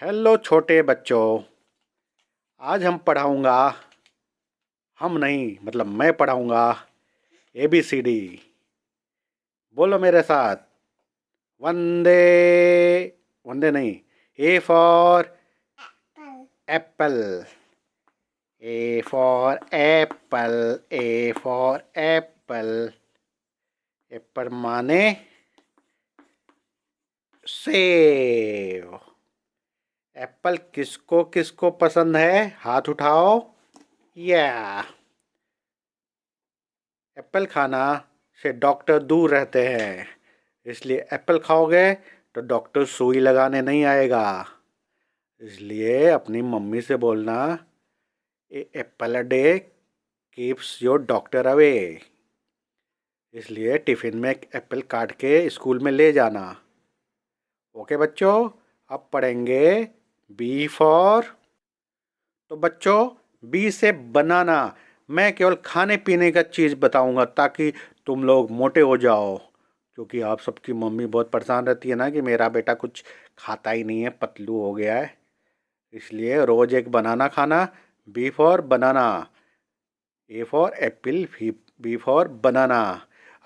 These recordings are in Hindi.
हेलो छोटे बच्चों। आज हम पढ़ाऊँगा, हम नहीं मतलब मैं पढ़ाऊँगा ABCD। बोलो मेरे साथ। वंदे। वंदे नहीं। A for Apple. A for Apple. A for Apple. Apple माने सेब। एप्पल किसको किसको पसंद है? हाथ उठाओ। या एप्पल खाना से डॉक्टर दूर रहते हैं, इसलिए एप्पल खाओगे तो डॉक्टर सुई लगाने नहीं आएगा। इसलिए अपनी मम्मी से बोलना, a apple a day keeps your doctor away. इसलिए टिफ़िन में एक एप्पल काट के स्कूल में ले जाना। ओके बच्चों, अब पढ़ेंगे बी फॉर। तो बच्चों, बी से बनाना। मैं केवल खाने पीने का चीज़ बताऊंगा ताकि तुम लोग मोटे हो जाओ, क्योंकि आप सबकी मम्मी बहुत परेशान रहती है ना कि मेरा बेटा कुछ खाता ही नहीं है, पतलू हो गया है। इसलिए रोज़ एक बनाना खाना। B for banana. A for apple. B for banana.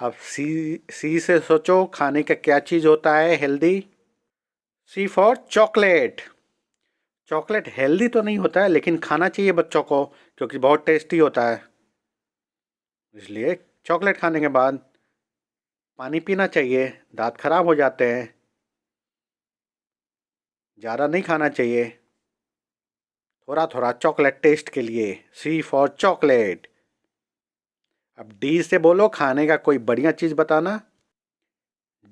अब सी से सोचो, खाने का क्या चीज़ होता है healthy? C for chocolate. Chocolate healthy तो नहीं होता है, लेकिन खाना चाहिए बच्चों को क्योंकि बहुत टेस्टी होता है। इसलिए चॉकलेट खाने के बाद पानी पीना चाहिए, दांत खराब हो जाते हैं। ज़्यादा नहीं खाना चाहिए, थोड़ा थोड़ा चॉकलेट टेस्ट के लिए। सी फॉर चॉकलेट। अब डी से बोलो खाने का कोई बढ़िया चीज़ बताना।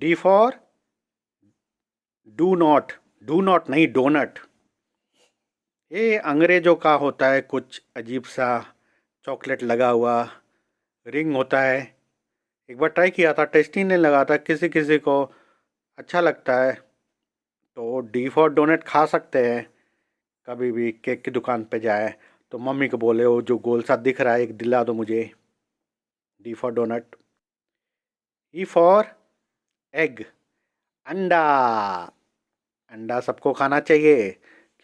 D for do not. Do not नहीं, डोनट। ये अंग्रेज़ों का होता है, कुछ अजीब सा चॉकलेट लगा हुआ रिंग होता है। एक बार ट्राई किया था, टेस्टी नहीं लगा था, किसी किसी को अच्छा लगता है। तो डी फॉर डोनट खा सकते हैं। कभी भी केक की दुकान पे जाए तो मम्मी को बोले, वो जो गोल सा दिख रहा है एक दिला दो मुझे। D for donut. E for egg. अंडा। अंडा सबको खाना चाहिए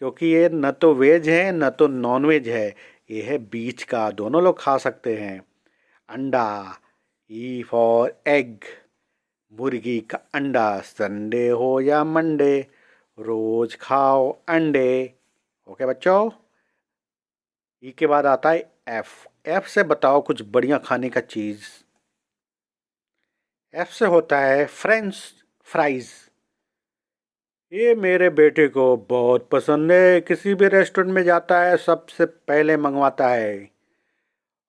क्योंकि ये न तो वेज है न तो नॉन वेज है, ये है बीच का, दोनों लोग खा सकते हैं। अंडा। ई फॉर एग। मुर्गी का अंडा, संडे हो या मंडे, रोज खाओ अंडे। ओके बच्चों। ई के बाद आता है एफ। एफ से बताओ कुछ बढ़िया खाने का चीज़। एफ से होता है फ्रेंच फ्राइज। ये मेरे बेटे को बहुत पसंद है, किसी भी रेस्टोरेंट में जाता है सबसे पहले मंगवाता है,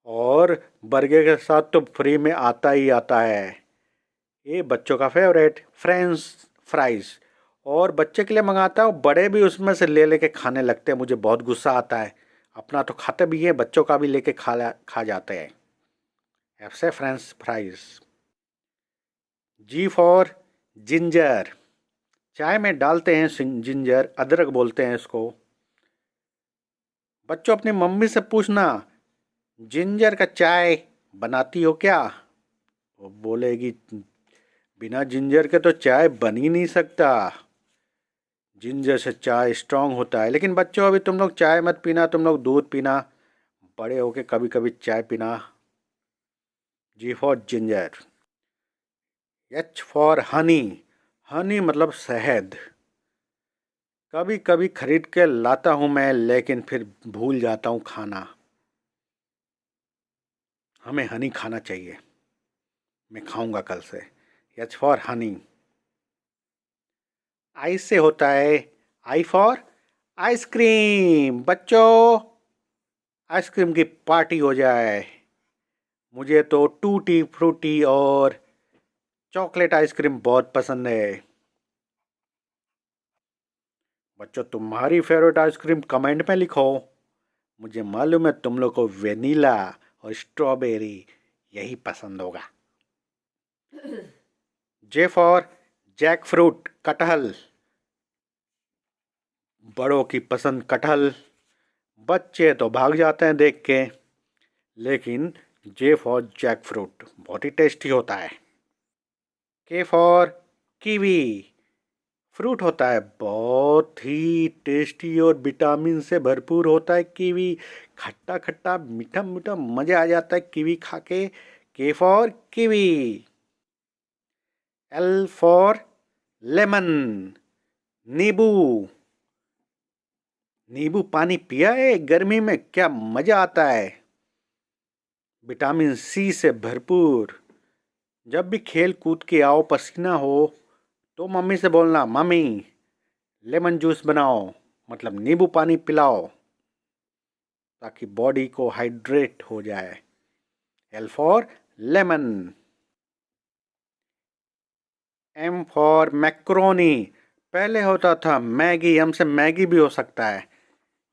और बर्गर के साथ तो फ्री में आता ही आता है। ये बच्चों का फेवरेट फ्रेंच फ्राइज। और बच्चे के लिए मंगाता हूँ, बड़े भी उसमें से ले लेके खाने लगते हैं, मुझे बहुत गुस्सा आता है। अपना तो खाते भी हैं, बच्चों का भी लेके खा जाते हैं। एफ से French fries. G for ginger. चाय में डालते हैं जिंजर, अदरक बोलते हैं इसको। बच्चों, अपनी मम्मी से पूछना, जिंजर का चाय बनाती हो क्या? वो बोलेगी, बिना जिंजर के तो चाय बन ही नहीं सकता, जिंजर से चाय स्ट्रांग होता है। लेकिन बच्चों, अभी तुम लोग चाय मत पीना, तुम लोग दूध पीना, बड़े होके कभी कभी चाय पीना। G for ginger. H for honey. Honey मतलब शहद। कभी कभी खरीद के लाता हूँ मैं, लेकिन फिर भूल जाता हूँ खाना। हमें हनी खाना चाहिए, मैं खाऊंगा कल से। H for Honey. आई से होता है आई फॉर आइसक्रीम। बच्चों, आइसक्रीम की पार्टी हो जाए। मुझे तो टूटी फ्रूटी और चॉकलेट आइसक्रीम बहुत पसंद है। बच्चों, तुम्हारी फेवरेट आइसक्रीम कमेंट में लिखो, मुझे मालूम है तुम लोग को वेनिला और स्ट्रॉबेरी यही पसंद होगा। जे फॉर जैक फ्रूट, कटहल। बड़ों की पसंद कटहल, बच्चे तो भाग जाते हैं देख के, लेकिन जे फॉर जैक फ्रूट बहुत ही टेस्टी होता है। के फॉर कीवी, फ्रूट होता है, बहुत ही टेस्टी और विटामिन से भरपूर होता है कीवी। खट्टा खट्टा मीठा मीठा मज़ा आ जाता है कीवी खा के। के for kiwi. L for lemon, नींबू। नींबू पानी पिया है गर्मी में, क्या मज़ा आता है। विटामिन सी से भरपूर। जब भी खेल कूद के आओ, पसीना हो, तो मम्मी से बोलना, मम्मी लेमन जूस बनाओ, मतलब नींबू पानी पिलाओ, ताकि बॉडी को हाइड्रेट हो जाए। L for lemon. M for macaroni. पहले होता था मैगी, हमसे मैगी भी हो सकता है,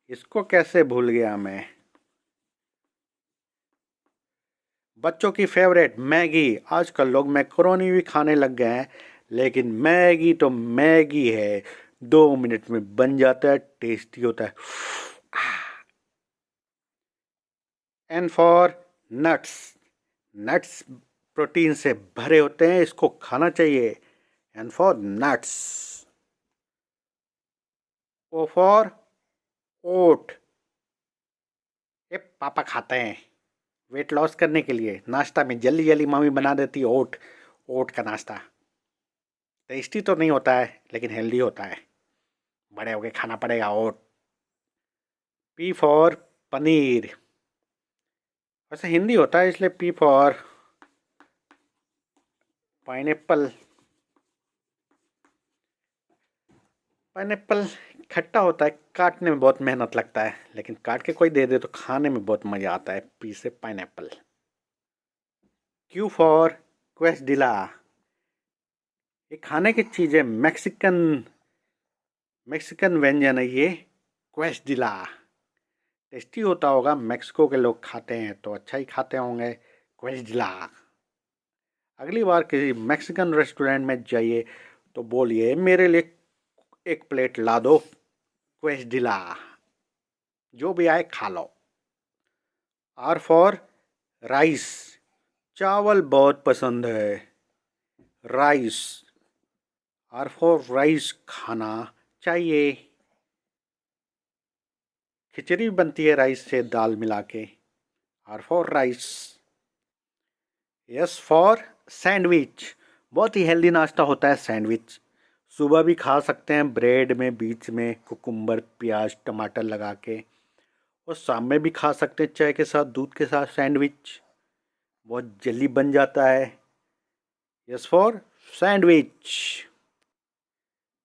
इसको कैसे भूल गया मैं। बच्चों की फेवरेट मैगी। आजकल लोग मैक्रोनी भी खाने लग गए हैं, लेकिन मैगी तो मैगी है, 2 मिनट में बन जाता है, टेस्टी होता है। N for nuts. Nuts protein से भरे होते हैं, इसको खाना चाहिए। N for nuts. O for oat. ये पापा खाते हैं वेट लॉस करने के लिए, नाश्ता में जल्दी जल्दी मम्मी बना देती है ओट। ओट का नाश्ता टेस्टी तो नहीं होता है, लेकिन हेल्दी होता है, बड़े होके खाना पड़ेगा ओट। P for paneer. वैसे हिंदी होता है, इसलिए पी फॉर पाइनएप्पल। पाइनएप्पल खट्टा होता है, काटने में बहुत मेहनत लगता है, लेकिन काट के कोई दे दे तो खाने में बहुत मज़ा आता है। पी से पाइनएप्पल। Q for क्वेस्डिला। ये खाने की चीज़ है, मैक्सिकन मैक्सिकन व्यंजन है ये, क्वेस्डिला। टेस्टी होता होगा, मैक्सिको के लोग खाते हैं तो अच्छा ही खाते होंगे। क्वेस्डिला। अगली बार किसी मैक्सिकन रेस्टोरेंट में जाइए तो बोलिए, मेरे लिए एक प्लेट ला दो क्वेस्डिला, जो भी आए खा लो। Are for rice. चावल बहुत पसंद है, राइस। आर फॉर राइस, खाना चाहिए। खिचड़ी बनती है राइस से, दाल मिला के। R for rice. S for sandwich. बहुत ही हेल्दी नाश्ता होता है सैंडविच। सुबह भी खा सकते हैं, ब्रेड में बीच में कुकुम्बर प्याज टमाटर लगा के, और शाम में भी खा सकते हैं चाय के साथ, दूध के साथ। सैंडविच बहुत जल्दी बन जाता है। Yes for sandwich.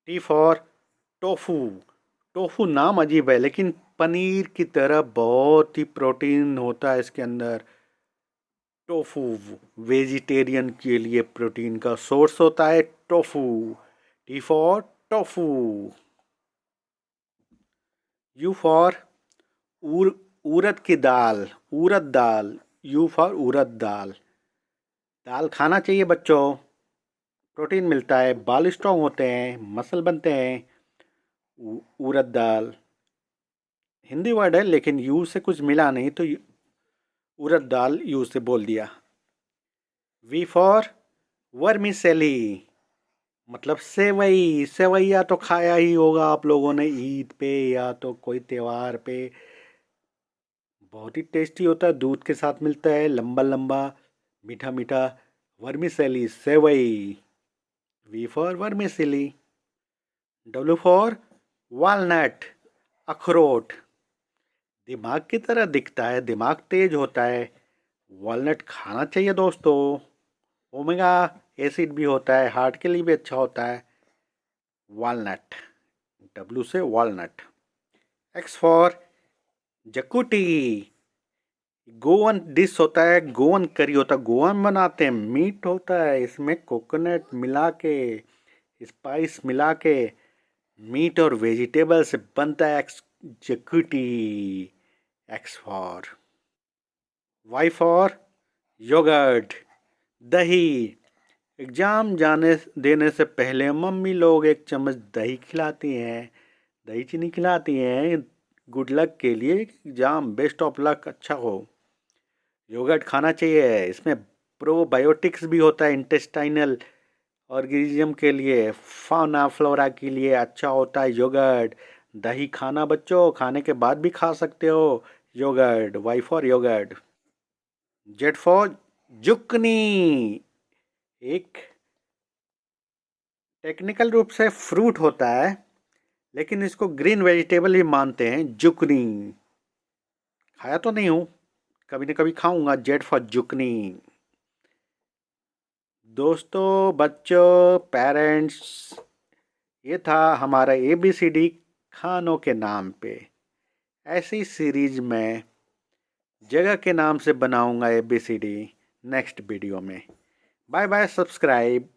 T for tofu. Tofu नाम अजीब है, लेकिन पनीर की तरह बहुत ही प्रोटीन होता है इसके अंदर। टोफू वेजिटेरियन के लिए प्रोटीन का सोर्स होता है tofu. T for tofu. U for उड़द की दाल, उड़द दाल। यू फॉर उड़द दाल। दाल खाना चाहिए बच्चों, प्रोटीन मिलता है, बाल स्ट्रॉन्ग होते हैं, मसल बनते हैं। उड़द दाल हिंदी वर्ड है, लेकिन यू से कुछ मिला नहीं तो उड़द दाल यू से बोल दिया। वी फॉर वर्मिसेली, मतलब सेवई। सेवैया तो खाया ही होगा आप लोगों ने ईद पे या तो कोई त्योहार पे। बहुत ही टेस्टी होता है, दूध के साथ मिलता है, लंबा लंबा मीठा मीठा। वर्मिसेली, सेवई। V for vermicelli. W for walnut, अखरोट। दिमाग की तरह दिखता है, दिमाग तेज होता है, वॉलनट खाना चाहिए दोस्तों। ओमेगा एसिड भी होता है, हार्ट के लिए भी अच्छा होता है। वॉलनट, डब्ल्यू से walnut. X for xacuti. Goan dish होता है, गोवन करी होता है, गोवा में बनाते हैं, मीट होता है, इसमें कोकोनट मिला के, स्पाइस मिला के, मीट और वेजिटेबल से बनता है X xacuti. X for. Y for yogurt, दही। एग्ज़ाम जाने देने से पहले मम्मी लोग एक चम्मच दही खिलाती हैं, दही चीनी खिलाती हैं, गुड लक के लिए, एग्ज़ाम बेस्ट ऑफ लक अच्छा हो। योगर्ट खाना चाहिए, इसमें प्रोबायोटिक्स भी होता है, इंटेस्टाइनल ऑर्गेनिज्म के लिए, फाउना फ्लोरा के लिए अच्छा होता है योगर्ट। दही खाना बच्चों, खाने के बाद भी खा सकते हो yogurt. Y for yogurt. Z for zucchini. एक टेक्निकल रूप से फ्रूट होता है, लेकिन इसको ग्रीन वेजिटेबल ही मानते हैं, जुकनी। खाया तो नहीं हूँ, कभी न कभी खाऊंगा। Z for zucchini. दोस्तों, बच्चों, पेरेंट्स, ये था हमारा ABCD खानों के नाम पे। ऐसी सीरीज में जगह के नाम से बनाऊंगा ABCD नेक्स्ट वीडियो में। Bye bye, subscribe.